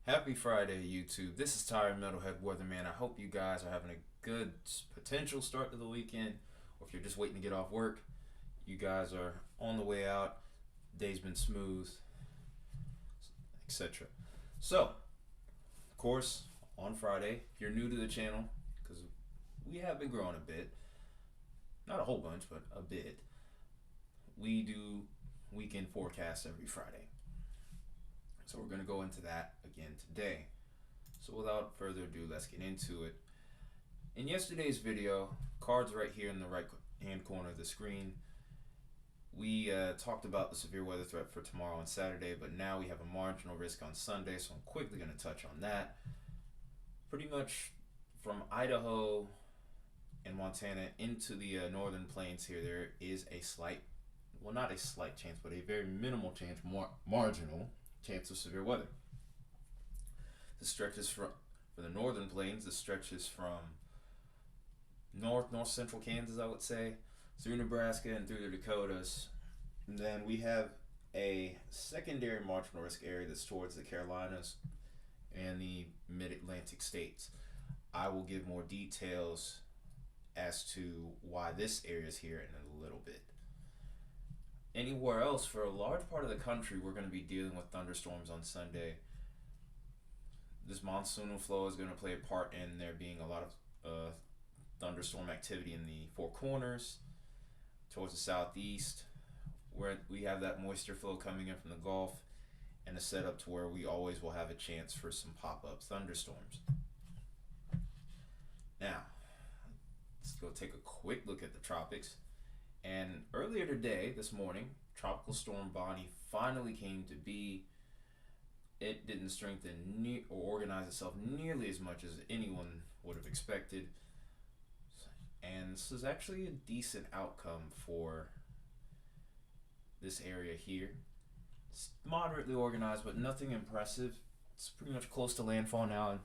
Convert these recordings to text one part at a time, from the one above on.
Happy Friday, YouTube. This is Tired Metalhead Weatherman. I hope you guys are having a good potential start to the weekend, or if you're just waiting to get off work, you guys are on the way out. Day's been smooth, etc. So, of course, on Friday, if you're new to the channel, because we have been growing a bit, not a whole bunch, but a bit, we do weekend forecasts every Friday. So, we're going to go into that again today. So without further ado, let's get into it. In yesterday's video, cards right here in the right hand corner of the screen, we talked about the severe weather threat for tomorrow and Saturday, but now we have a marginal risk on Sunday, so I'm quickly going to touch on that. Pretty much from Idaho and Montana into the northern plains here, there is a slight, well, not a slight chance, but a very minimal chance, marginal chance of severe weather. This stretches for the northern plains. This stretches from north central Kansas, I would say, through Nebraska and through the Dakotas. And then we have a secondary marginal risk area that's towards the Carolinas and the mid-Atlantic states. I will give more details as to why this area is here in a little bit. Anywhere else, for a large part of the country, we're going to be dealing with thunderstorms on Sunday. This monsoonal flow is going to play a part in there being a lot of thunderstorm activity in the Four Corners, towards the southeast, where we have that moisture flow coming in from the Gulf, and a setup to where we always will have a chance for some pop-up thunderstorms. Now, let's go take a quick look at the tropics. And earlier today, this morning, Tropical Storm Bonnie finally came to be. It didn't strengthen or organize itself nearly as much as anyone would have expected. And this is actually a decent outcome for this area here. It's moderately organized, but nothing impressive. It's pretty much close to landfall now, and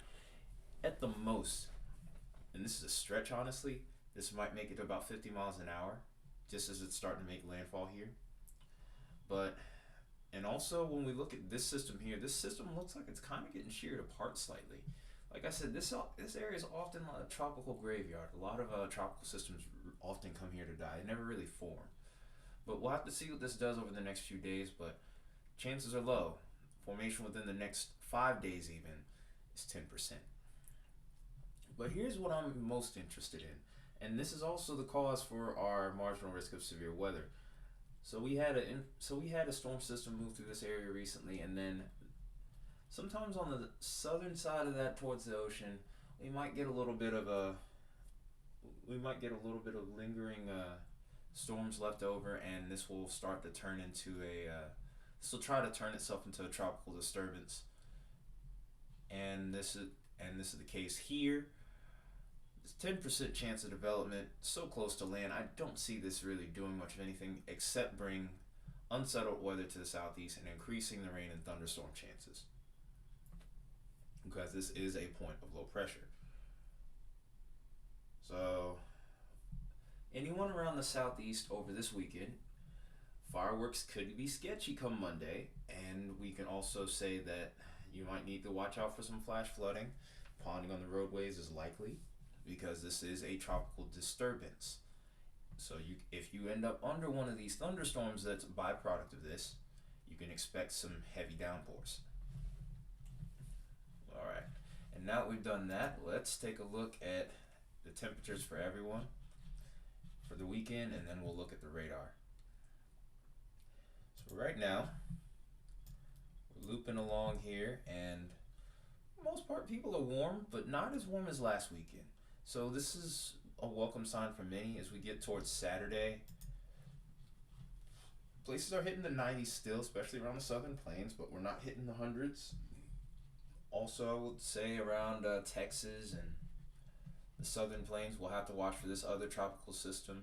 at the most, and this is a stretch honestly, this might make it to about 50 miles an hour, just as it's starting to make landfall here. But and also, when we look at this system here, this system looks like it's kind of getting sheared apart slightly. Like I said, this area is often a tropical graveyard. A lot of tropical systems often come here to die. They never really form. But we'll have to see what this does over the next few days, but chances are low. Formation within the next 5 days even is 10%. But here's what I'm most interested in, and this is also the cause for our marginal risk of severe weather. So we had a storm system move through this area recently, and then sometimes on the southern side of that towards the ocean, we might get a little bit of lingering storms left over, and this will start to turn into this will try to turn itself into a tropical disturbance, and this is the case here. 10% chance of development, so close to land. I don't see this really doing much of anything except bring unsettled weather to the southeast and increasing the rain and thunderstorm chances, because this is a point of low pressure. So anyone around the southeast over this weekend, fireworks could be sketchy come Monday, and we can also say that you might need to watch out for some flash flooding. Ponding on the roadways is likely, because this is a tropical disturbance. So if you end up under one of these thunderstorms that's a byproduct of this, you can expect some heavy downpours. Alright, and now that we've done that, let's take a look at the temperatures for everyone for the weekend, and then we'll look at the radar. So right now, we're looping along here, and for the most part people are warm, but not as warm as last weekend. So this is a welcome sign for many as we get towards Saturday. Places are hitting the 90s still, especially around the southern plains, but we're not hitting the hundreds. Also, I would say around Texas and the southern plains, we'll have to watch for this other tropical system.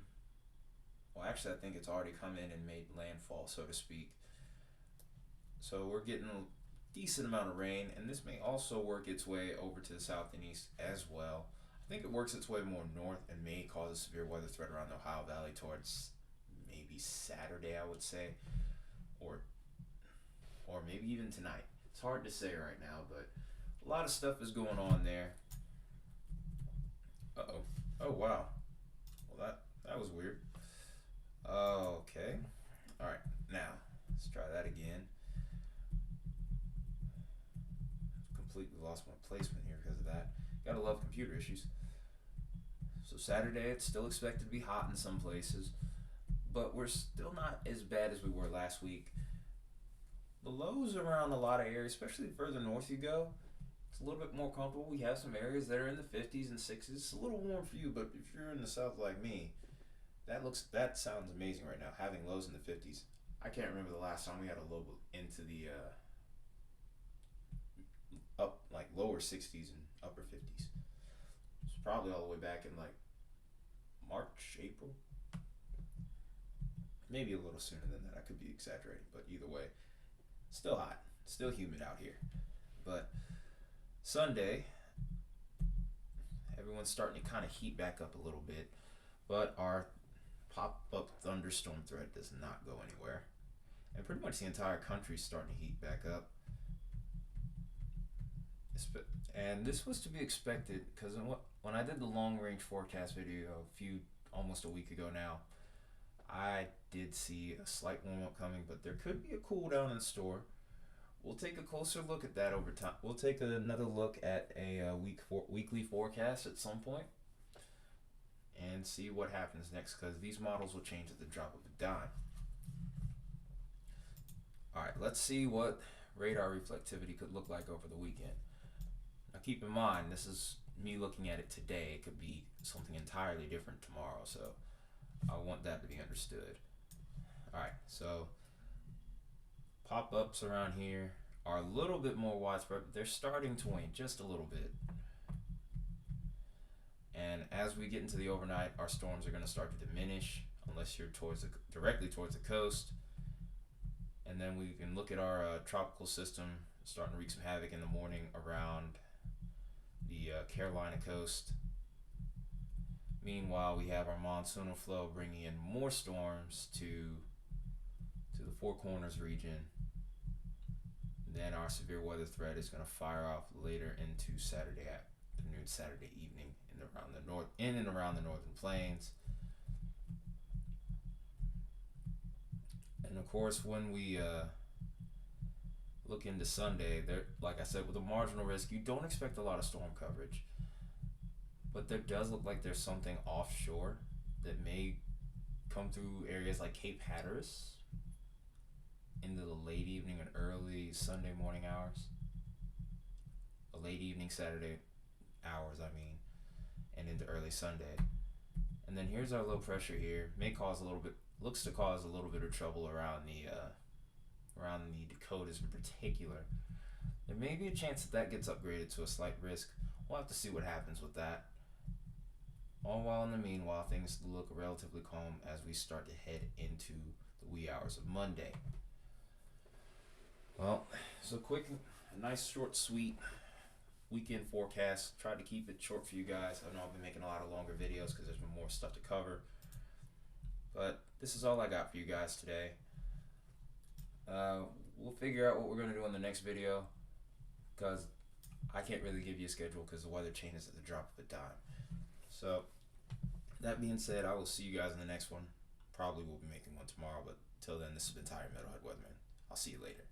Well, actually, I think it's already come in and made landfall, so to speak. So we're getting a decent amount of rain, and this may also work its way over to the south and east as well. I think it works its way more north and may cause a severe weather threat around the Ohio Valley towards maybe Saturday, I would say, or maybe even tonight. It's hard to say right now, but a lot of stuff is going on there. Uh oh. Oh wow. Well, that was weird. Okay. All right. Now let's try that again. Completely lost my placement here because of that. Gotta love computer issues. So Saturday, it's still expected to be hot in some places, but we're still not as bad as we were last week. The lows around a lot of areas, especially the further north you go, it's a little bit more comfortable. We have some areas that are in the 50s and 60s. It's a little warm for you, but if you're in the south like me, that sounds amazing right now. Having lows in the 50s. I can't remember the last time we had a low into the up like lower 60s and upper 50s. It's probably all the way back in like March, April. Maybe a little sooner than that. I could be exaggerating, but either way, still hot, still humid out here. But Sunday, everyone's starting to kind of heat back up a little bit, but our pop-up thunderstorm threat does not go anywhere. And pretty much the entire country's starting to heat back up. And this was to be expected because when I did the long range forecast video almost a week ago now, I did see a slight warm up coming, but there could be a cool down in store. We'll take a closer look at that over time. We'll take another look at a weekly forecast at some point and see what happens next, because these models will change at the drop of a dime. Alright, let's see what radar reflectivity could look like over the weekend. Now keep in mind, this is me looking at it today. It could be something entirely different tomorrow, so I want that to be understood. Alright, so pop-ups around here are a little bit more widespread, but they're starting to wane just a little bit. And as we get into the overnight, our storms are going to start to diminish unless you're directly towards the coast. And then we can look at our tropical system starting to wreak some havoc in the morning around the Carolina coast. Meanwhile, we have our monsoonal flow bringing in more storms to the Four Corners region. Then our severe weather threat is going to fire off later into Saturday afternoon, Saturday evening in and around the northern plains. And of course, when we look into Sunday, there, like I said, with a marginal risk, you don't expect a lot of storm coverage. But there does look like there's something offshore that may come through areas like Cape Hatteras into the late evening and early Sunday morning hours. The late evening Saturday hours, and into early Sunday. And then here's our low pressure here. Looks to cause a little bit of trouble around the Dakotas in particular. There may be a chance that gets upgraded to a slight risk. We'll have to see what happens with that. All while in the meanwhile, things look relatively calm as we start to head into the wee hours of Monday. Well, so a nice short, sweet weekend forecast. Tried to keep it short for you guys. I know I've been making a lot of longer videos because there's been more stuff to cover. But this is all I got for you guys today. We'll figure out what we're going to do in the next video, because I can't really give you a schedule because the weather changes at the drop of a dime. So, that being said, I will see you guys in the next one. Probably will be making one tomorrow, but till then, this has been Tyler Metalhead Weatherman. I'll see you later.